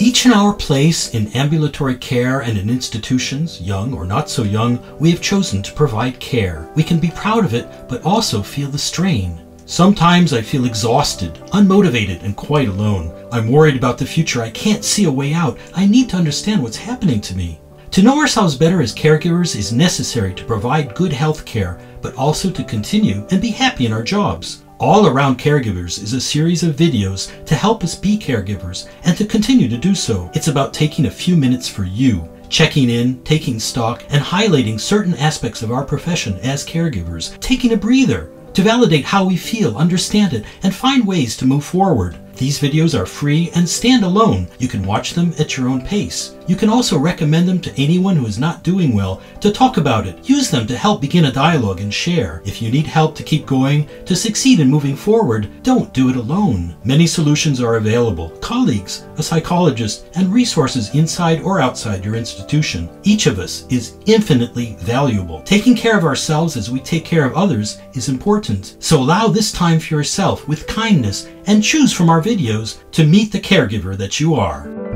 Each in our place in ambulatory care and in institutions, young or not so young, we have chosen to provide care. We can be proud of it, but also feel the strain. Sometimes I feel exhausted, unmotivated, and quite alone. I'm worried about the future. I can't see a way out. I need to understand what's happening to me. To know ourselves better as caregivers is necessary to provide good health care, but also to continue and be happy in our jobs. All Around Caregivers is a series of videos to help us be caregivers and to continue to do so. It's about taking a few minutes for you, checking in, taking stock, and highlighting certain aspects of our profession as caregivers, taking a breather to validate how we feel, understand it, and find ways to move forward. These videos are free and stand alone. You can watch them at your own pace. You can also recommend them to anyone who is not doing well to talk about it. Use them to help begin a dialogue and share. If you need help to keep going, to succeed in moving forward, don't do it alone. Many solutions are available. Colleagues, a psychologist, and resources inside or outside your institution. Each of us is infinitely valuable. Taking care of ourselves as we take care of others is important. So allow this time for yourself with kindness and choose from our videos to meet the caregiver that you are.